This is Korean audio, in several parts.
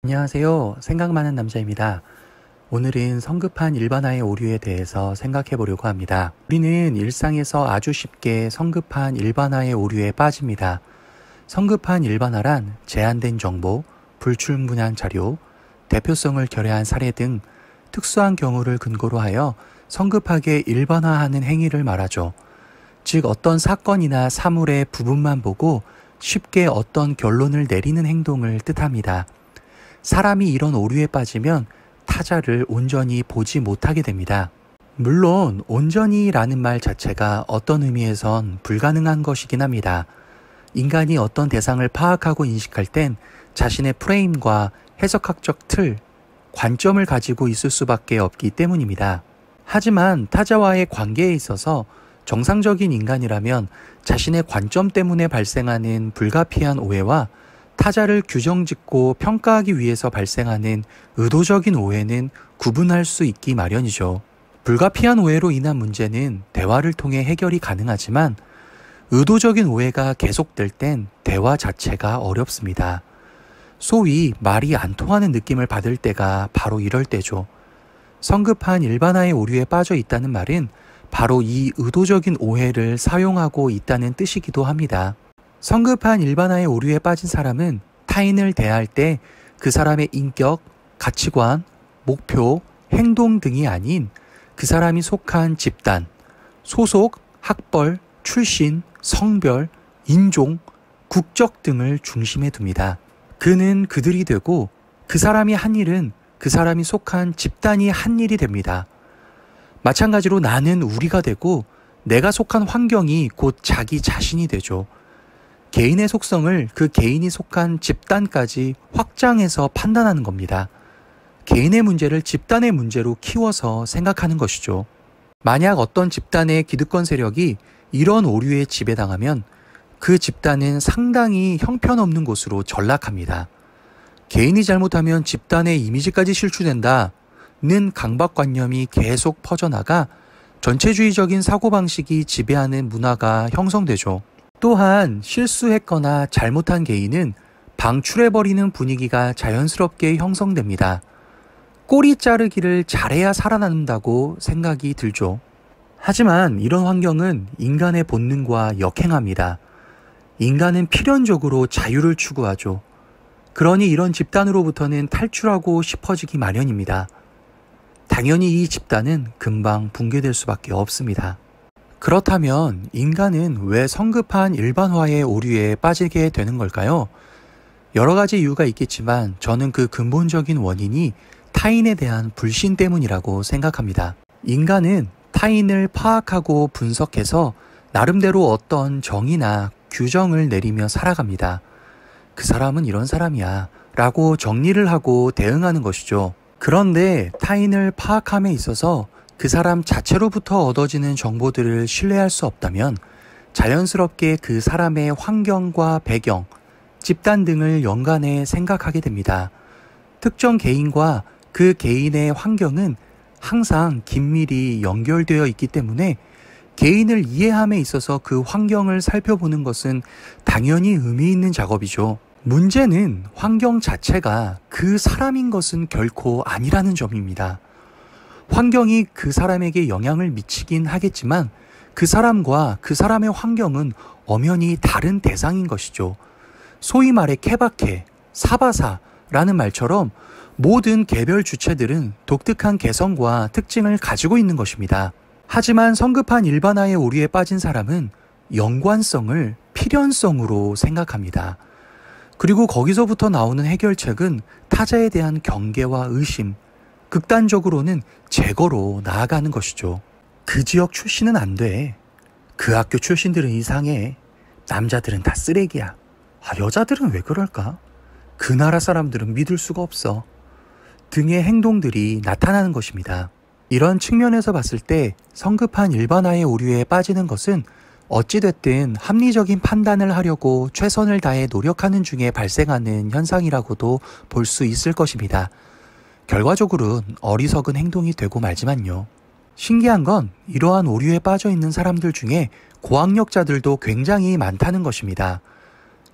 안녕하세요. 생각 많은 남자입니다. 오늘은 성급한 일반화의 오류에 대해서 생각해 보려고 합니다. 우리는 일상에서 아주 쉽게 성급한 일반화의 오류에 빠집니다. 성급한 일반화란 제한된 정보, 불충분한 자료, 대표성을 결여한 사례 등 특수한 경우를 근거로 하여 성급하게 일반화하는 행위를 말하죠. 즉 어떤 사건이나 사물의 부분만 보고 쉽게 어떤 결론을 내리는 행동을 뜻합니다. 사람이 이런 오류에 빠지면 타자를 온전히 보지 못하게 됩니다. 물론 온전히라는 말 자체가 어떤 의미에선 불가능한 것이긴 합니다. 인간이 어떤 대상을 파악하고 인식할 땐 자신의 프레임과 해석학적 틀, 관점을 가지고 있을 수밖에 없기 때문입니다. 하지만 타자와의 관계에 있어서 정상적인 인간이라면 자신의 관점 때문에 발생하는 불가피한 오해와 타자를 규정짓고 평가하기 위해서 발생하는 의도적인 오해는 구분할 수 있기 마련이죠. 불가피한 오해로 인한 문제는 대화를 통해 해결이 가능하지만 의도적인 오해가 계속될 땐 대화 자체가 어렵습니다. 소위 말이 안 통하는 느낌을 받을 때가 바로 이럴 때죠. 성급한 일반화의 오류에 빠져 있다는 말은 바로 이 의도적인 오해를 사용하고 있다는 뜻이기도 합니다. 성급한 일반화의 오류에 빠진 사람은 타인을 대할 때 그 사람의 인격, 가치관, 목표, 행동 등이 아닌 그 사람이 속한 집단, 소속, 학벌, 출신, 성별, 인종, 국적 등을 중심에 둡니다. 그는 그들이 되고 그 사람이 한 일은 그 사람이 속한 집단이 한 일이 됩니다. 마찬가지로 나는 우리가 되고 내가 속한 환경이 곧 자기 자신이 되죠. 개인의 속성을 그 개인이 속한 집단까지 확장해서 판단하는 겁니다. 개인의 문제를 집단의 문제로 키워서 생각하는 것이죠. 만약 어떤 집단의 기득권 세력이 이런 오류에 지배당하면 그 집단은 상당히 형편없는 곳으로 전락합니다. 개인이 잘못하면 집단의 이미지까지 실추된다는 강박관념이 계속 퍼져나가 전체주의적인 사고방식이 지배하는 문화가 형성되죠. 또한 실수했거나 잘못한 개인은 방출해버리는 분위기가 자연스럽게 형성됩니다. 꼬리 자르기를 잘해야 살아남는다고 생각이 들죠. 하지만 이런 환경은 인간의 본능과 역행합니다. 인간은 필연적으로 자유를 추구하죠. 그러니 이런 집단으로부터는 탈출하고 싶어지기 마련입니다. 당연히 이 집단은 금방 붕괴될 수밖에 없습니다. 그렇다면 인간은 왜 성급한 일반화의 오류에 빠지게 되는 걸까요? 여러 가지 이유가 있겠지만 저는 그 근본적인 원인이 타인에 대한 불신 때문이라고 생각합니다. 인간은 타인을 파악하고 분석해서 나름대로 어떤 정의나 규정을 내리며 살아갑니다. 그 사람은 이런 사람이야 라고 정리를 하고 대응하는 것이죠. 그런데 타인을 파악함에 있어서 그 사람 자체로부터 얻어지는 정보들을 신뢰할 수 없다면 자연스럽게 그 사람의 환경과 배경, 집단 등을 연관해 생각하게 됩니다. 특정 개인과 그 개인의 환경은 항상 긴밀히 연결되어 있기 때문에 개인을 이해함에 있어서 그 환경을 살펴보는 것은 당연히 의미 있는 작업이죠. 문제는 환경 자체가 그 사람인 것은 결코 아니라는 점입니다. 환경이 그 사람에게 영향을 미치긴 하겠지만 그 사람과 그 사람의 환경은 엄연히 다른 대상인 것이죠. 소위 말해 케바케, 사바사라는 말처럼 모든 개별 주체들은 독특한 개성과 특징을 가지고 있는 것입니다. 하지만 성급한 일반화의 오류에 빠진 사람은 연관성을 필연성으로 생각합니다. 그리고 거기서부터 나오는 해결책은 타자에 대한 경계와 의심, 극단적으로는 제거로 나아가는 것이죠. 그 지역 출신은 안 돼. 그 학교 출신들은 이상해. 남자들은 다 쓰레기야. 여자들은 왜 그럴까? 그 나라 사람들은 믿을 수가 없어. 등의 행동들이 나타나는 것입니다. 이런 측면에서 봤을 때 성급한 일반화의 오류에 빠지는 것은 어찌됐든 합리적인 판단을 하려고 최선을 다해 노력하는 중에 발생하는 현상이라고도 볼 수 있을 것입니다. 결과적으로는 어리석은 행동이 되고 말지만요. 신기한 건 이러한 오류에 빠져 있는 사람들 중에 고학력자들도 굉장히 많다는 것입니다.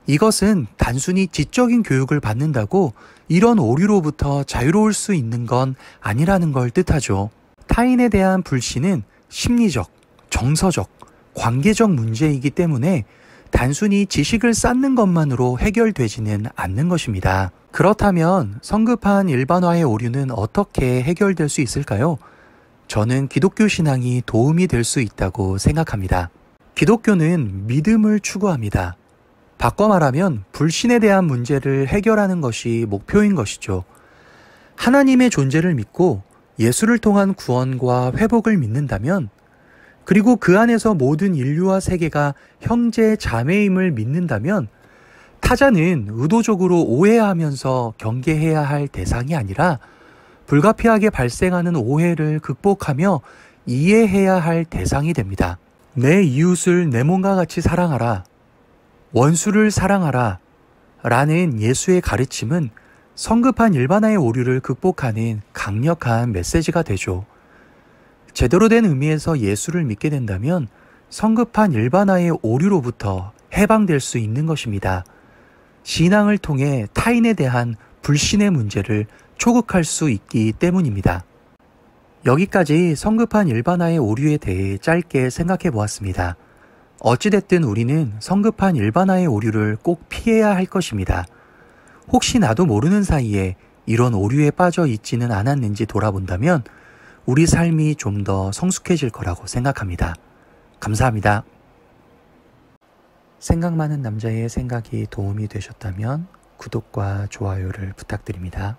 이것은 단순히 지적인 교육을 받는다고 이런 오류로부터 자유로울 수 있는 건 아니라는 걸 뜻하죠. 타인에 대한 불신은 심리적, 정서적, 관계적 문제이기 때문에 단순히 지식을 쌓는 것만으로 해결되지는 않는 것입니다. 그렇다면 성급한 일반화의 오류는 어떻게 해결될 수 있을까요? 저는 기독교 신앙이 도움이 될 수 있다고 생각합니다. 기독교는 믿음을 추구합니다. 바꿔 말하면 불신에 대한 문제를 해결하는 것이 목표인 것이죠. 하나님의 존재를 믿고 예수를 통한 구원과 회복을 믿는다면, 그리고 그 안에서 모든 인류와 세계가 형제 자매임을 믿는다면, 타자는 의도적으로 오해하면서 경계해야 할 대상이 아니라 불가피하게 발생하는 오해를 극복하며 이해해야 할 대상이 됩니다. 내 이웃을 내 몸과 같이 사랑하라, 원수를 사랑하라 라는 예수의 가르침은 성급한 일반화의 오류를 극복하는 강력한 메시지가 되죠. 제대로 된 의미에서 예수를 믿게 된다면 성급한 일반화의 오류로부터 해방될 수 있는 것입니다. 신앙을 통해 타인에 대한 불신의 문제를 초극할 수 있기 때문입니다. 여기까지 성급한 일반화의 오류에 대해 짧게 생각해 보았습니다. 어찌됐든 우리는 성급한 일반화의 오류를 꼭 피해야 할 것입니다. 혹시 나도 모르는 사이에 이런 오류에 빠져 있지는 않았는지 돌아본다면 우리 삶이 좀 더 성숙해질 거라고 생각합니다. 감사합니다. 생각 많은 남자의 생각이 도움이 되셨다면 구독과 좋아요를 부탁드립니다.